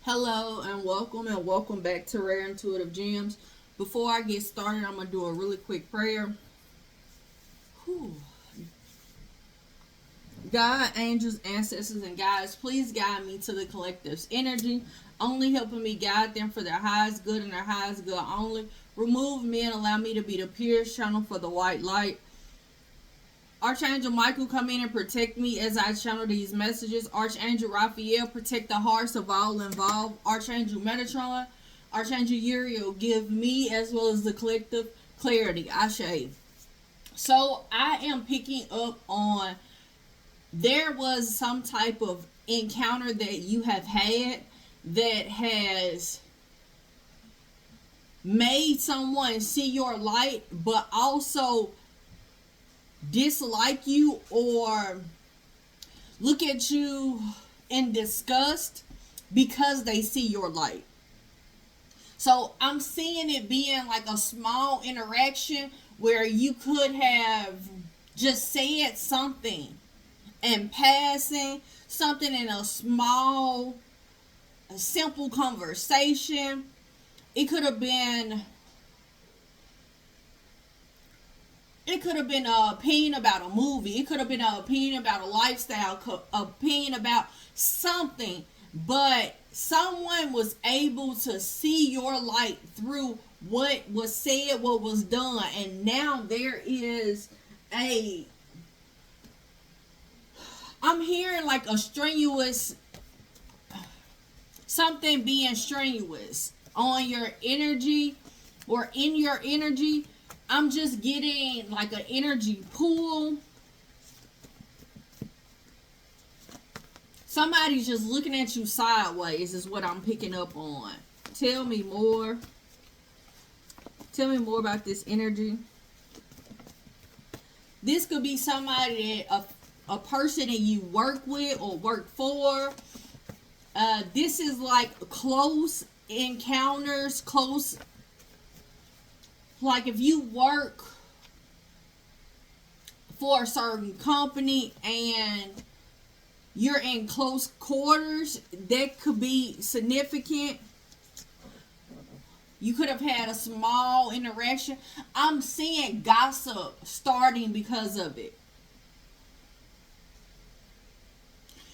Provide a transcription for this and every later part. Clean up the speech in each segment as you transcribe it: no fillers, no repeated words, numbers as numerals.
Hello and welcome back to Rare Intuitive Gems. Before I get started, I'm going to do a really quick prayer. Whew. God, angels, ancestors, and guides, please guide me to the collective's energy, only helping me guide them for their highest good and their highest good only. Remove me and allow me to be the purest channel for the white light. Archangel Michael, come in and protect me as I channel these messages. Archangel Raphael, protect the hearts of all involved. Archangel Metatron, Archangel Uriel, give me as well as the collective clarity. Ashe. So I am picking up on there was some type of encounter that you have had that has made someone see your light, but also dislike you or look at you in disgust because they see your light. So I'm seeing it being like a small interaction where you could have just said something in passing, something in a simple conversation. It could have been an opinion about a movie. It could have been an opinion about a lifestyle, opinion about something. But someone was able to see your light through what was said, what was done. And now there is I'm hearing like a strenuous, something being strenuous on your energy or in your energy. I'm just getting like an energy pool. Somebody's just looking at you sideways is what I'm picking up on. Tell me more. Tell me more about this energy. This could be somebody that a person that you work with or work for. This is like close encounters, like if you work for a certain company and you're in close quarters, that could be significant. You could have had a small interaction. I'm seeing gossip starting because of it.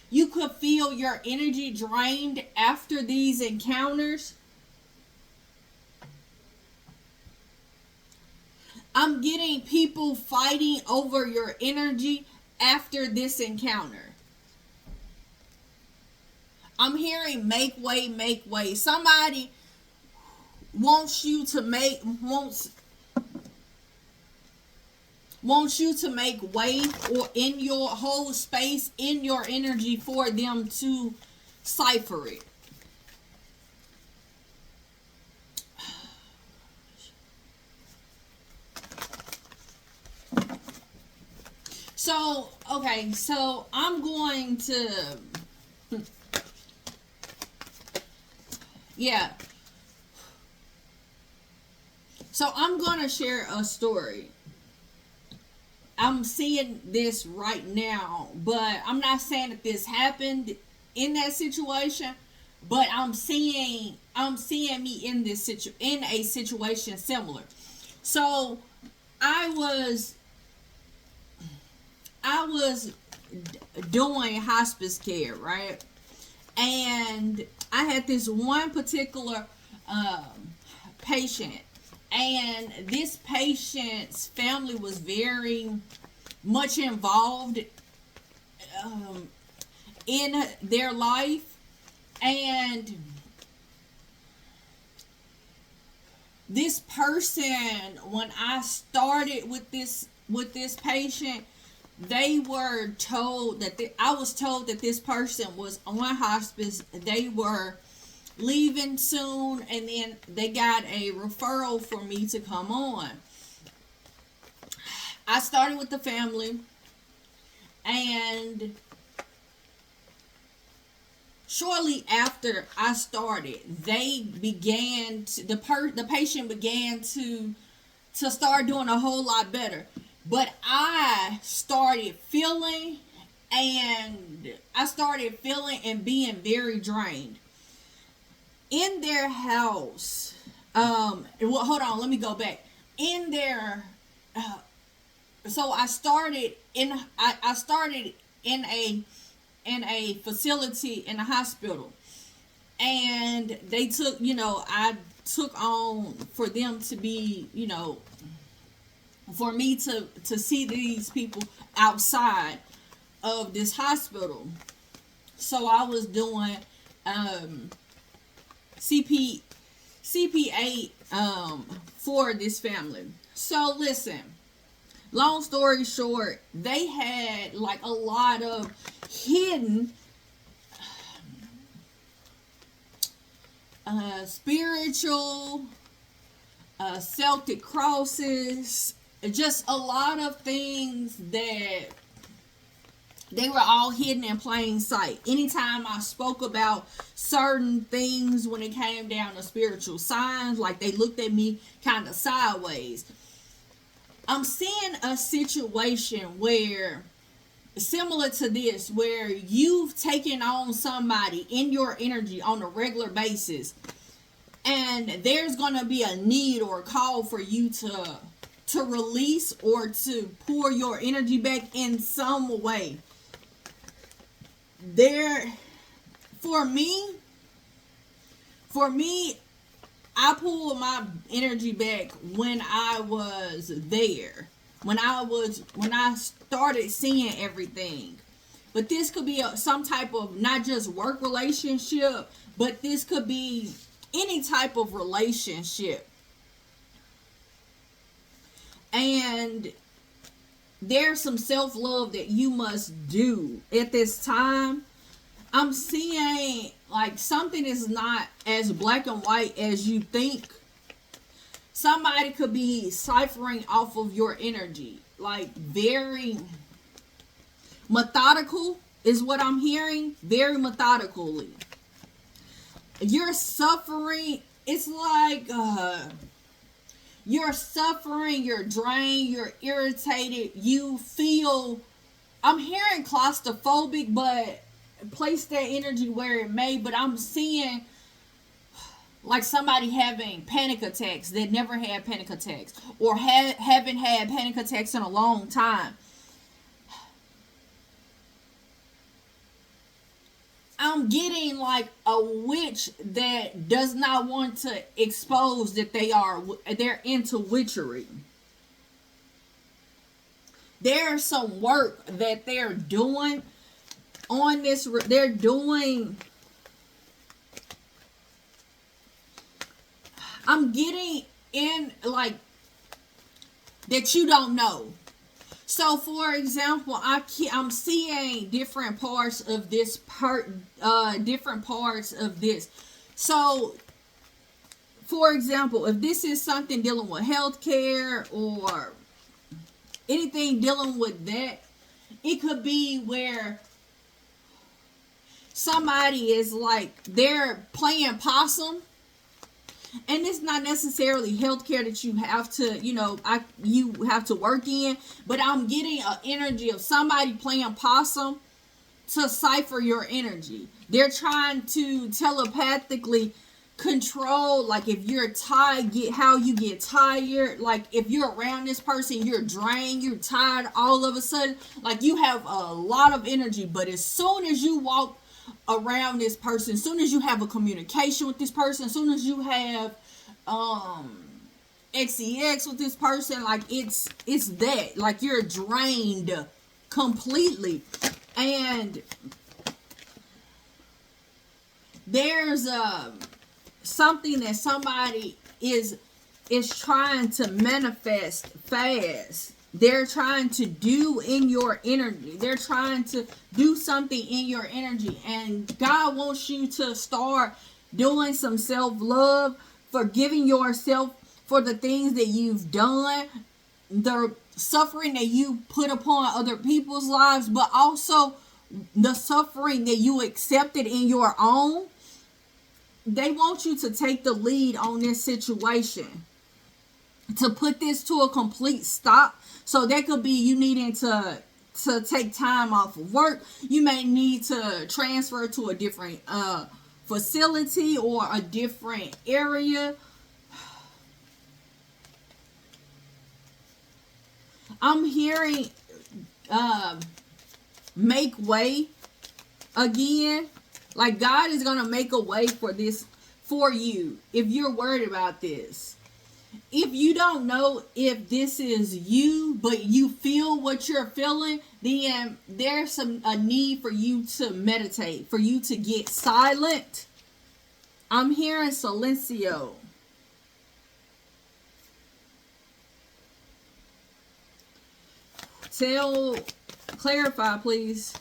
You could feel your energy drained after these encounters. I'm getting people fighting over your energy after this encounter. I'm hearing make way, make way. Somebody wants you to make way or in your whole space, in your energy for them to cipher it. So, okay, so I'm going to, yeah. So I'm going to share a story. I'm seeing this right now, but I'm not saying that this happened in that situation, but I'm seeing me in in a situation similar. So I was doing hospice care, right? And I had this one particular patient, and this patient's family was very much involved in their life. And this person, when I started with this patient, they were told that I was told that this person was on hospice. They were leaving soon, and then they got a referral for me to come on. I started with the family, and shortly after I started, they began to, the patient began to start doing a whole lot better. But I started feeling and being very drained. in their house. Well, hold on, let me go back. In their so I started in a facility in a hospital, and they took, I took on for them to be, for me to see these people outside of this hospital. So I was doing CP CPA for this family. So listen, long story short, they had like a lot of hidden spiritual Celtic crosses, just a lot of things that they were all hidden in plain sight. Anytime I spoke about certain things when it came down to spiritual signs, like they looked at me kind of sideways. I'm seeing a situation where, similar to this, where you've taken on somebody in your energy on a regular basis, and there's going to be a need or a call for you to release or to pour your energy back in some way. For me, I pulled my energy back when I was there. When I started seeing everything. But this could be some type of not just work relationship, but this could be any type of relationship. And there's some self-love that you must do at this time. I'm seeing like something is not as black and white as you think. Somebody could be ciphering off of your energy, like very methodical is what I'm hearing, very methodically. You're suffering. It's like you're suffering, you're drained, you're irritated, you feel, I'm hearing claustrophobic, but place that energy where it may, but I'm seeing like somebody having panic attacks that never had panic attacks, or haven't had panic attacks in a long time. I'm getting like a witch that does not want to expose that they're into witchery. There's some work that they're doing on this. They're doing. I'm getting in like that you don't know. So, for example, I'm seeing different parts of this different parts of this. So, for example, if this is something dealing with healthcare or anything dealing with that, it could be where somebody is like they're playing possum. And it's not necessarily healthcare that you have to, you have to work in. But I'm getting an energy of somebody playing possum to cipher your energy. They're trying to telepathically control, like if you're tired, how you get tired. Like if you're around this person, you're drained, you're tired all of a sudden. Like you have a lot of energy. But as soon as you walk around this person, as soon as you have a communication with this person, as soon as you have XEX with this person, like it's that, like you're drained completely. And there's something that somebody is trying to manifest fast. They're trying to do in your energy. They're trying to do something in your energy. And God wants you to start doing some self-love, forgiving yourself for the things that you've done, the suffering that you put upon other people's lives, but also the suffering that you accepted in your own. They want you to take the lead on this situation, to put this to a complete stop. So that could be you needing to take time off of work. You may need to transfer to a different facility or a different area. I'm hearing make way again. Like God is going to make a way for this for you if you're worried about this. If you don't know if this is you, but you feel what you're feeling, then there's a need for you to meditate, for you to get silent. I'm hearing silencio. Clarify, please.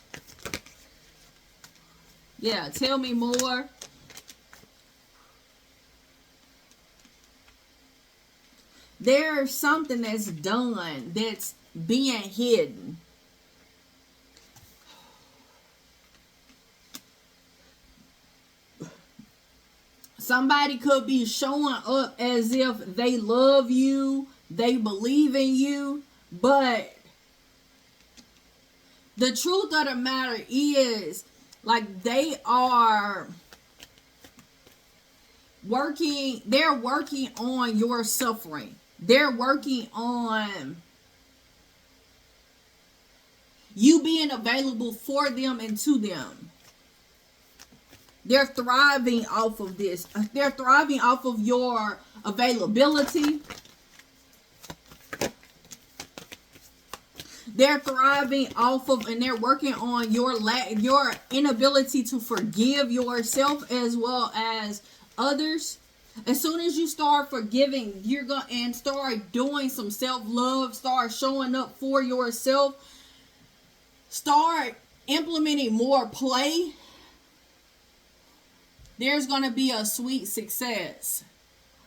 Yeah, tell me more. There's something that's done that's being hidden. Somebody could be showing up as if they love you, they believe in you, but the truth of the matter is, like, they're working on your suffering. They're working on you being available for them and to them. They're thriving off of this. They're thriving off of your availability. They're thriving off of, and they're working on your inability to forgive yourself as well as others. As soon as you start forgiving, you're going and start doing some self-love, start showing up for yourself, start implementing more play, there's going to be a sweet success.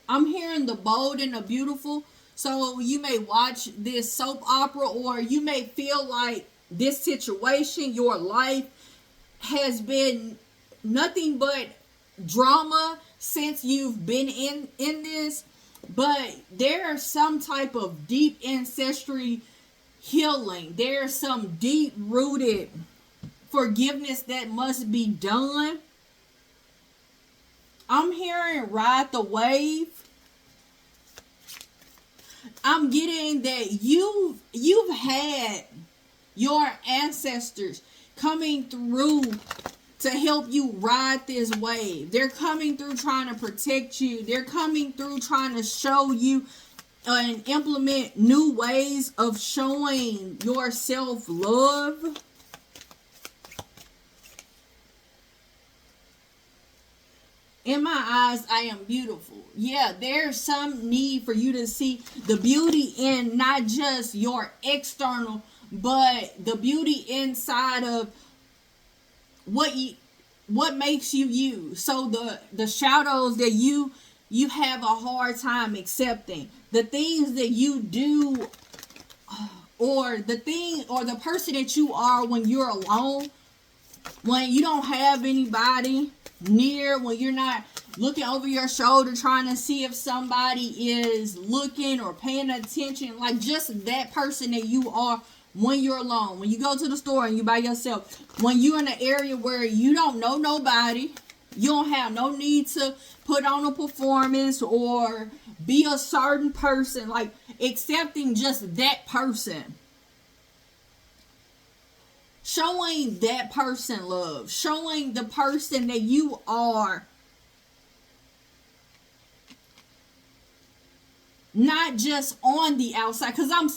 I'm hearing the bold and the beautiful. So you may watch this soap opera, or you may feel like this situation, your life has been nothing but drama since you've been in this, but there's some type of deep ancestry healing. There's some deep rooted forgiveness that must be done. I'm hearing ride the wave. I'm getting that you've had your ancestors coming through to help you ride this wave. They're coming through trying to protect you. They're coming through trying to show you and implement new ways of showing your self-love. In my eyes, I am beautiful. Yeah, there's some need for you to see the beauty in not just your external, but the beauty inside of what makes you you. So the shadows that you have a hard time accepting, the things that you do, or the person that you are when you're alone, when you don't have anybody near, when you're not looking over your shoulder trying to see if somebody is looking or paying attention, like just that person that you are when you're alone, when you go to the store and you by yourself, when you're in an area where you don't know nobody, you don't have no need to put on a performance or be a certain person, like accepting just that person. Showing that person love. Showing the person that you are. Not just on the outside. Because I'm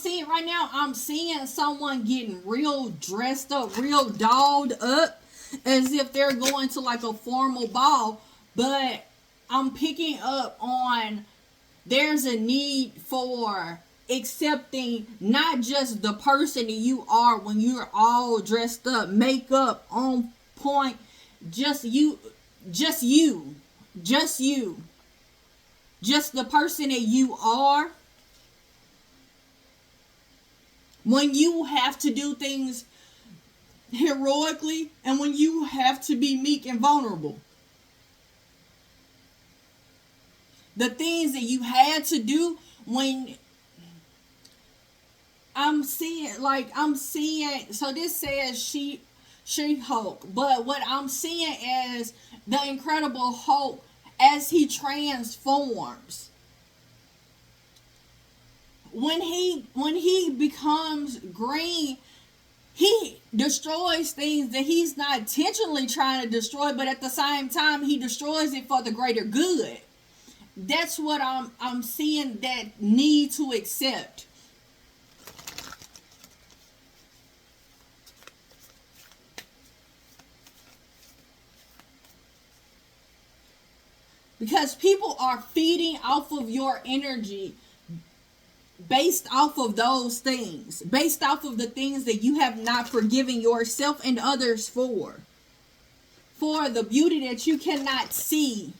seeing someone getting real dressed up, real dolled up, as if they're going to like a formal ball. But I'm picking up on there's a need for accepting not just the person that you are when you're all dressed up, makeup on point, just the person that you are. When you have to do things heroically and when you have to be meek and vulnerable. The things that you had to do when I'm seeing, so this says she She-Hulk. But what I'm seeing is the Incredible Hulk as he transforms. When he becomes green, he destroys things that he's not intentionally trying to destroy, but at the same time he destroys it for the greater good. That's what I'm seeing that need to accept. Because people are feeding off of your energy based off of those things, based off of the things that you have not forgiven yourself and others for the beauty that you cannot see.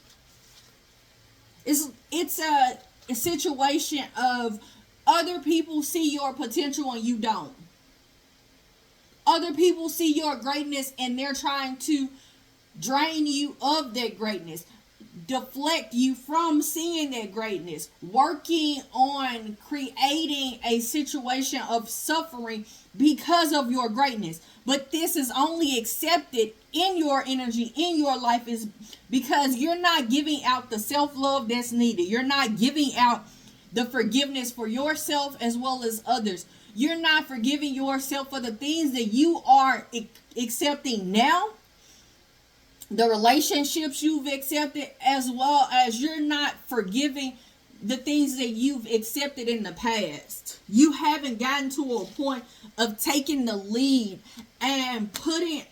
It's a situation of other people see your potential and you don't. Other people see your greatness and they're trying to drain you of that greatness, deflect you from seeing that greatness, working on creating a situation of suffering because of your greatness. But this is only accepted in your energy, in your life, is because you're not giving out the self-love that's needed. You're not giving out the forgiveness for yourself as well as others. You're not forgiving yourself for the things that you are accepting now, the relationships you've accepted, as well as you're not forgiving the things that you've accepted in the past. You haven't gotten to a point of taking the lead and putting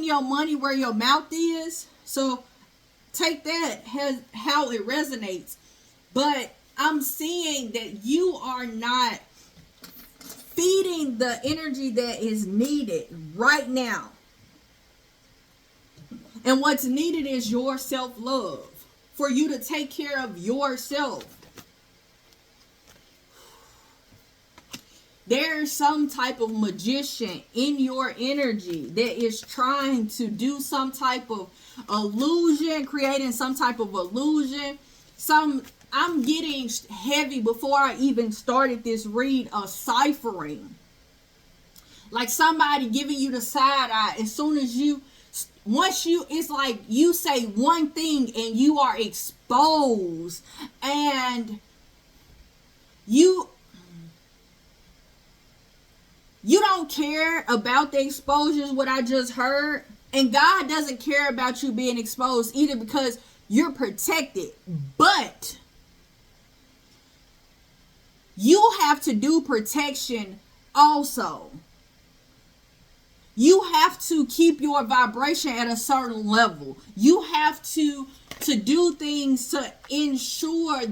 your money where your mouth is. So take that as how it resonates. But I'm seeing that you are not feeding the energy that is needed right now. And what's needed is your self-love. For you to take care of yourself. There's some type of magician in your energy that is trying to do some type of illusion, creating some type of illusion. I'm getting heavy before I even started this read of ciphering. Like somebody giving you the side eye as soon as it's like you say one thing and you are exposed, and you don't care about the exposures, what I just heard. And God doesn't care about you being exposed either, because you're protected. But you have to do protection also. You have to keep your vibration at a certain level. You have to do things to ensure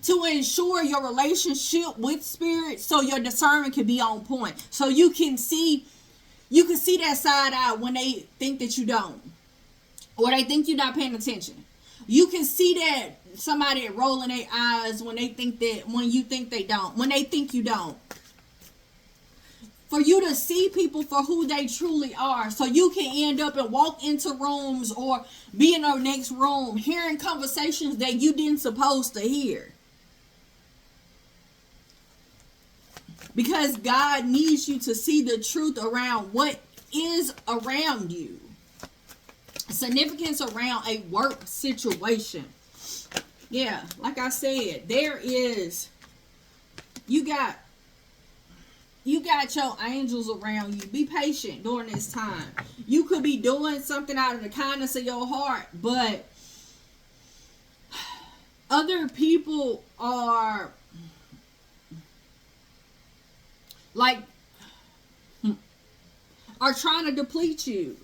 to ensure your relationship with spirit, so your discernment can be on point. So you can see that side eye when they think that you don't, or they think you're not paying attention. You can see that somebody rolling their eyes when you think they don't, when they think you don't. For you to see people for who they truly are, so you can end up and walk into rooms or be in the next room hearing conversations that you didn't supposed to hear. Because God needs you to see the truth around what is around you. Significance around a work situation. Yeah, like I said, you got your angels around you. Be patient during this time. You could be doing something out of the kindness of your heart, but other people are trying to deplete you.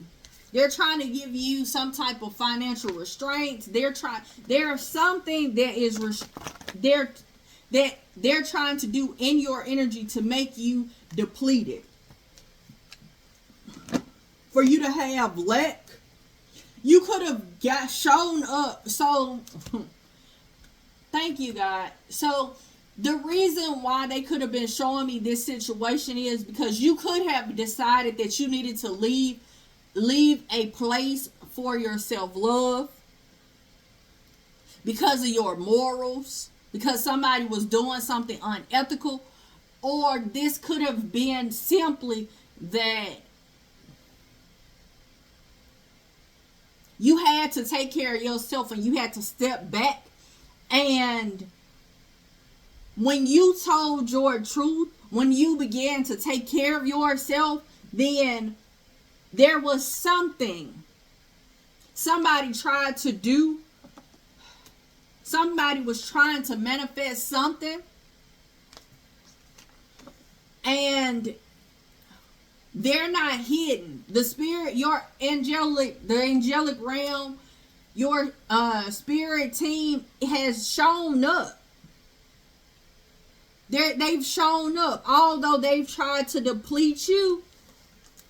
They're trying to give you some type of financial restraints. There's something that is they're trying to do in your energy to make you depleted. For you to have lack, you could have shown up. So, thank you, God. So, the reason why they could have been showing me this situation is because you could have decided that you needed to leave a place for your self-love because of your morals, because somebody was doing something unethical, Or this could have been simply that you had to take care of yourself and you had to step back. And when you told your truth, when you began to take care of yourself, then there was something somebody tried to do. Somebody was trying to manifest something. And they're not hidden. The spirit, your the angelic realm, your spirit team has shown up. They've shown up. Although they've tried to deplete you,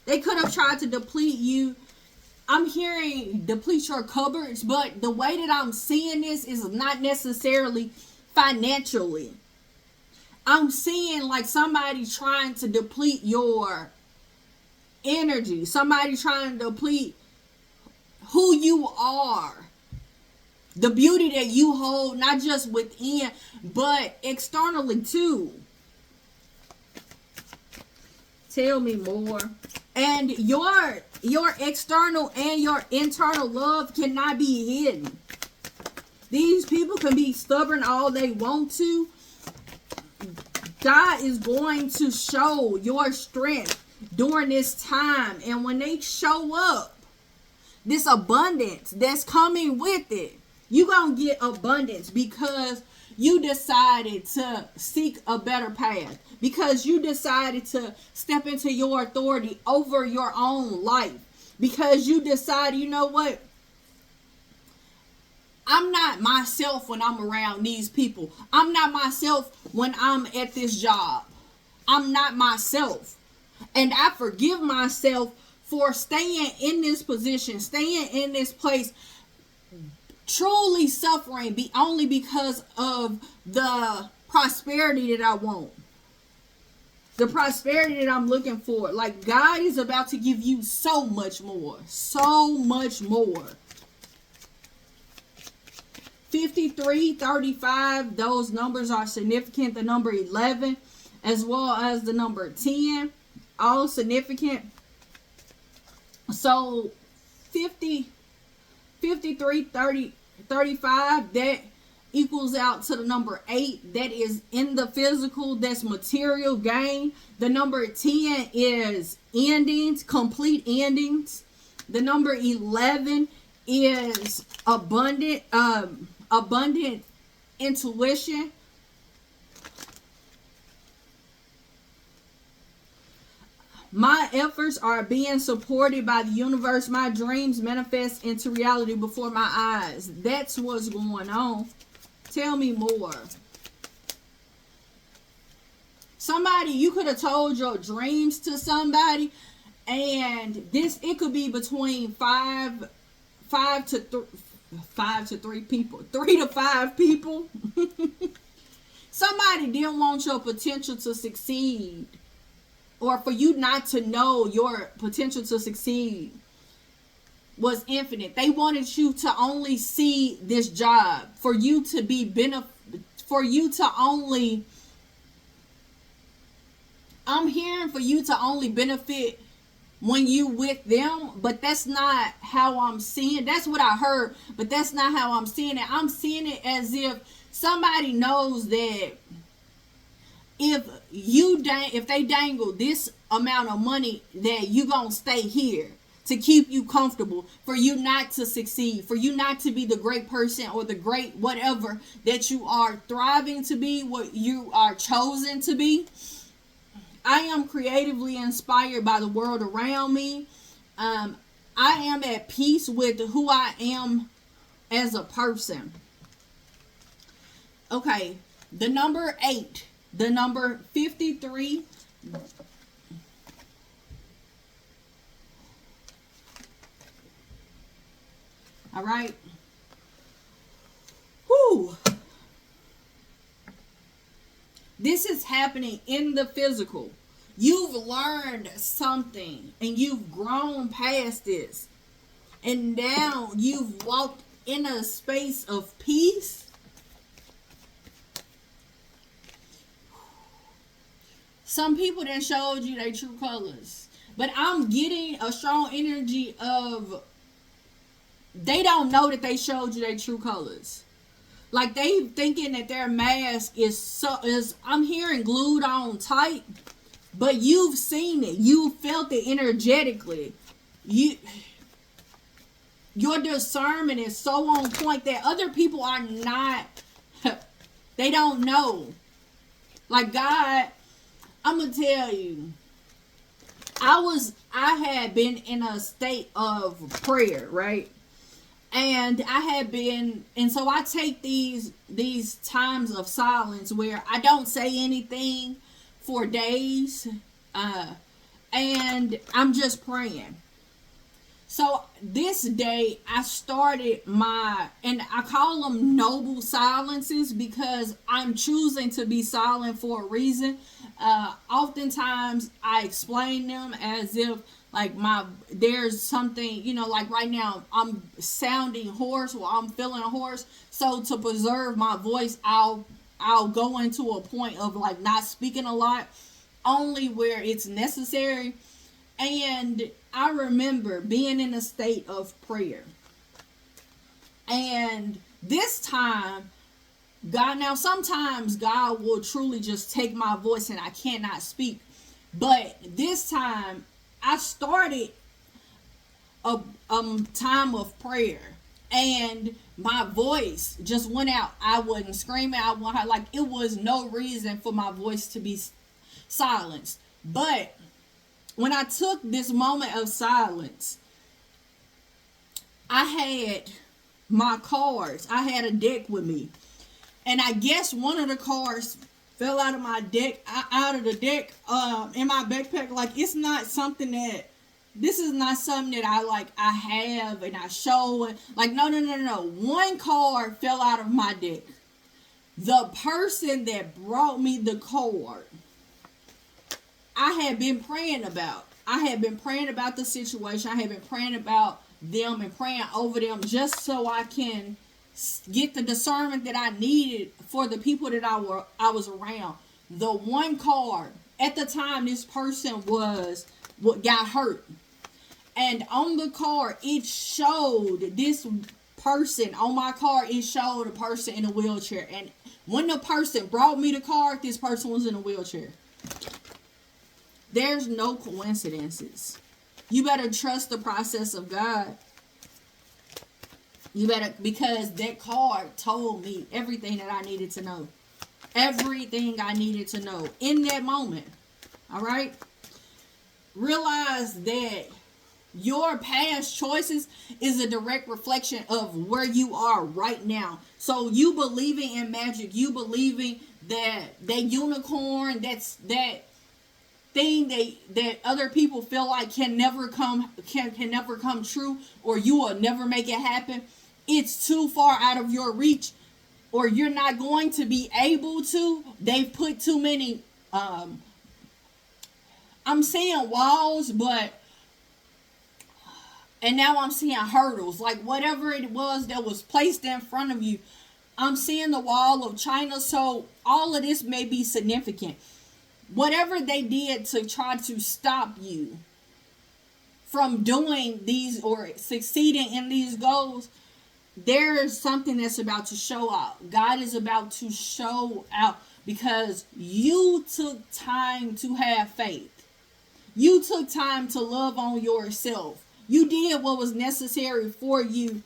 they could have tried to deplete you. I'm hearing deplete your cupboards, but the way that I'm seeing this is not necessarily financially. I'm seeing like somebody trying to deplete your energy. Somebody trying to deplete who you are. The beauty that you hold, not just within, but externally too. Tell me more. And your external and your internal love cannot be hidden. These people can be stubborn all they want to. God is going to show your strength during this time. And when they show up, this abundance that's coming with it, you're going to get abundance because you decided to seek a better path. Because you decided to step into your authority over your own life. Because you decided, you know what? I'm not myself when I'm around these people. I'm not myself when I'm at this job. I'm not myself. And I forgive myself for staying in this position, staying in this place, truly suffering only because of the prosperity that I want. The prosperity that I'm looking for. Like, God is about to give you so much more. So much more. 53, 35, those numbers are significant. The number 11 as well as the number 10, all significant. So 50, 53, 30, 35, that equals out to the number 8. That is in the physical. That's material gain. The number 10 is endings, complete endings. The number 11 is abundant intuition. My efforts are being supported by the universe. My dreams manifest into reality before my eyes. That's what's going on. Tell me more. Somebody, you could have told your dreams to somebody, and it could be between 3 to 5 people. Somebody didn't want your potential to succeed, or for you not to know your potential to succeed was infinite. They wanted you to only see this job, for you to be for you to only, I'm hearing for you to only benefit when you with them, but that's not how I'm seeing. That's what I heard, but that's not how I'm seeing it. I'm seeing it as if somebody knows that if they dangle this amount of money, that you gonna stay here to keep you comfortable, for you not to succeed, for you not to be the great person or the great whatever that you are thriving to be, what you are chosen to be. I am creatively inspired by the world around me. I am at peace with who I am as a person. Okay, the number 8, the number 53. All right. Whew. This is happening in the physical. You've learned something and you've grown past this. And now you've walked in a space of peace. Some people that showed you their true colors. But I'm getting a strong energy of they don't know that they showed you their true colors. Like they thinking that their mask is I'm hearing glued on tight, but you've seen it. You felt it energetically. Your discernment is so on point that other people are not. They don't know. Like God, I'm gonna tell you. I had been in a state of prayer, right? And I had been, and so I take these times of silence where I don't say anything for days, and I'm just praying. So this day I started and I call them noble silences because I'm choosing to be silent for a reason. Oftentimes I explain them as if like there's something, like right now I'm sounding hoarse or I'm feeling hoarse. So to preserve my voice, I'll go into a point of like not speaking a lot, only where it's necessary. And I remember being in a state of prayer. And this time, now sometimes God will truly just take my voice and I cannot speak. But this time, I started a time of prayer. And my voice just went out. I wasn't screaming. Like it was no reason for my voice to be silenced. But when I took this moment of silence, I had my cards. I had a deck with me. And I guess one of the cards fell out of my deck, in my backpack. Like it's not something that, this is not something that I have and I show. Like, no. One card fell out of my deck. The person that brought me the card, I had been praying about. I had been praying about the situation. I had been praying about them and praying over them just so I can get the discernment that I needed for the people that I was around. The one card, at the time this person got hurt. And on the card, it showed this person, on my card, it showed a person in a wheelchair. And when the person brought me the card, this person was in a wheelchair. There's no coincidences. You better trust the process of God. Because that card told me everything that I needed to know. Everything I needed to know in that moment. All right? Realize that your past choices is a direct reflection of where you are right now. So you believing in magic, you believing that unicorn, that thing that other people feel like can never come true, or you will never make it happen. It's too far out of your reach, or you're not going to be able to. They've put too many I'm saying walls, and now I'm seeing hurdles. Like whatever it was that was placed in front of you, I'm seeing the wall of China. So all of this may be significant. Whatever they did to try to stop you from doing these or succeeding in these goals, there is something that's about to show out. God is about to show out because you took time to have faith. You took time to love on yourself. You did what was necessary for you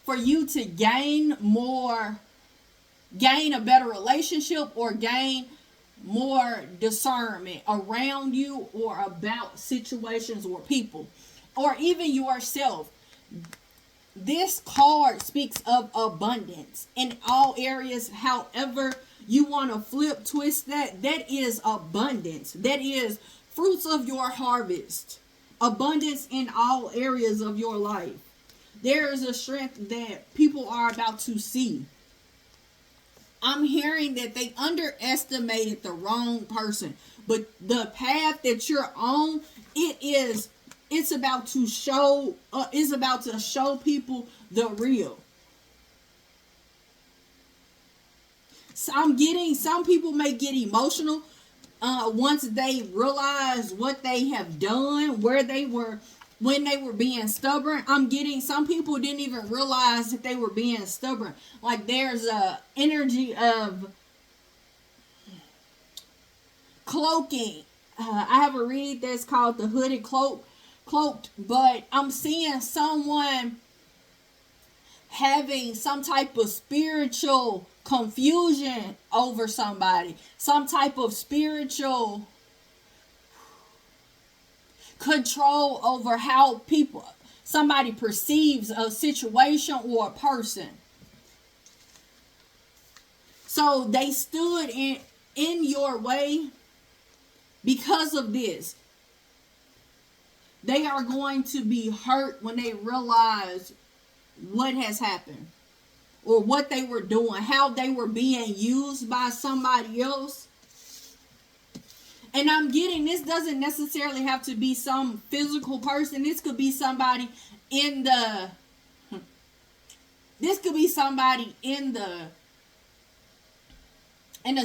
to gain a better relationship, or gain more discernment around you or about situations or people, or even yourself. This card speaks of abundance in all areas. However you want to twist that is abundance. That is fruits of your harvest. Abundance in all areas of your life. There is a strength that people are about to see. I'm hearing that they underestimated the wrong person. But the path that you're on, it's about to show people the real. So I'm getting, some people may get emotional once they realize what they have done, where they were when they were being stubborn. I'm getting some people didn't even realize that they were being stubborn. Like there's a energy of cloaking. I have a read that's called the hooded cloaked, but I'm seeing someone having some type of spiritual confusion over somebody, some type of spiritual control over how somebody perceives a situation or a person. So they stood in your way because of this. They are going to be hurt when they realize what has happened or what they were doing, how they were being used by somebody else. And I'm getting, this doesn't necessarily have to be some physical person. This could be somebody in the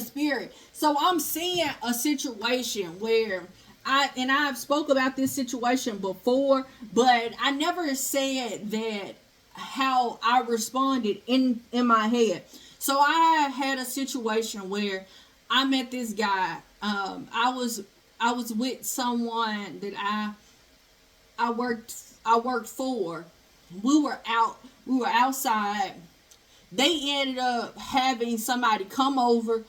spirit. So I'm seeing a situation where I've spoke about this situation before, but I never said that how I responded in my head. So I had a situation where I met this guy. I was with someone that I worked for. We were outside. They ended up having somebody come over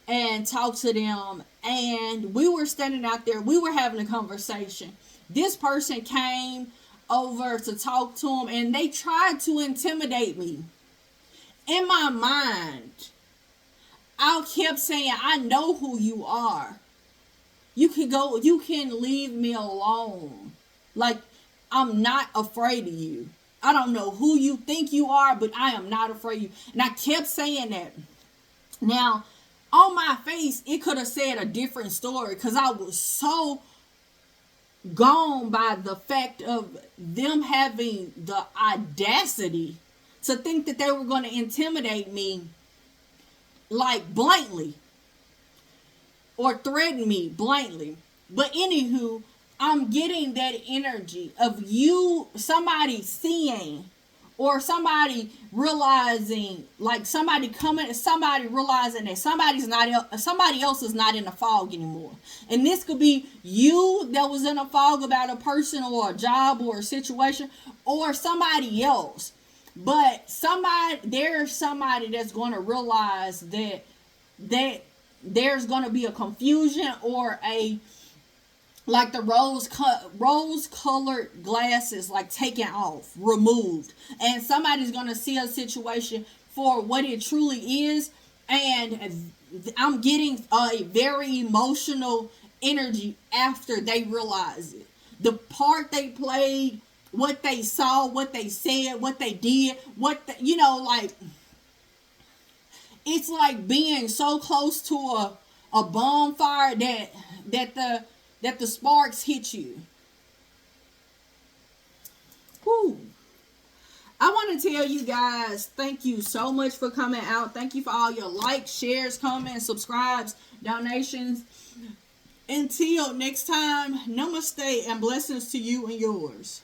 and talk to them, and we were standing out there. We were having a conversation. This person came over to talk to him, and they tried to intimidate me. In my mind, I kept saying, I know who you are. You can leave me alone. Like, I'm not afraid of you. I don't know who you think you are, but I am not afraid of you. And I kept saying that. Now, on my face, it could have said a different story because I was so gone by the fact of them having the audacity to think that they were going to intimidate me, like blatantly, or threaten me blatantly. But anywho, I'm getting that energy of somebody seeing, or somebody realizing, like somebody realizing that somebody else is not in the fog anymore. And this could be you that was in a fog about a person or a job or a situation, or somebody else. But there's somebody that's going to realize that there's going to be a confusion, or like the rose-colored glasses, like taken off, removed. And somebody's going to see a situation for what it truly is. And I'm getting a very emotional energy after they realize it. The part they played, what they saw, what they said, what they did, like, it's like being so close to a bonfire that the sparks hit you. Whew. I want to tell you guys, thank you so much for coming out. Thank you for all your likes, shares, comments, subscribes, donations. Until next time, namaste and blessings to you and yours.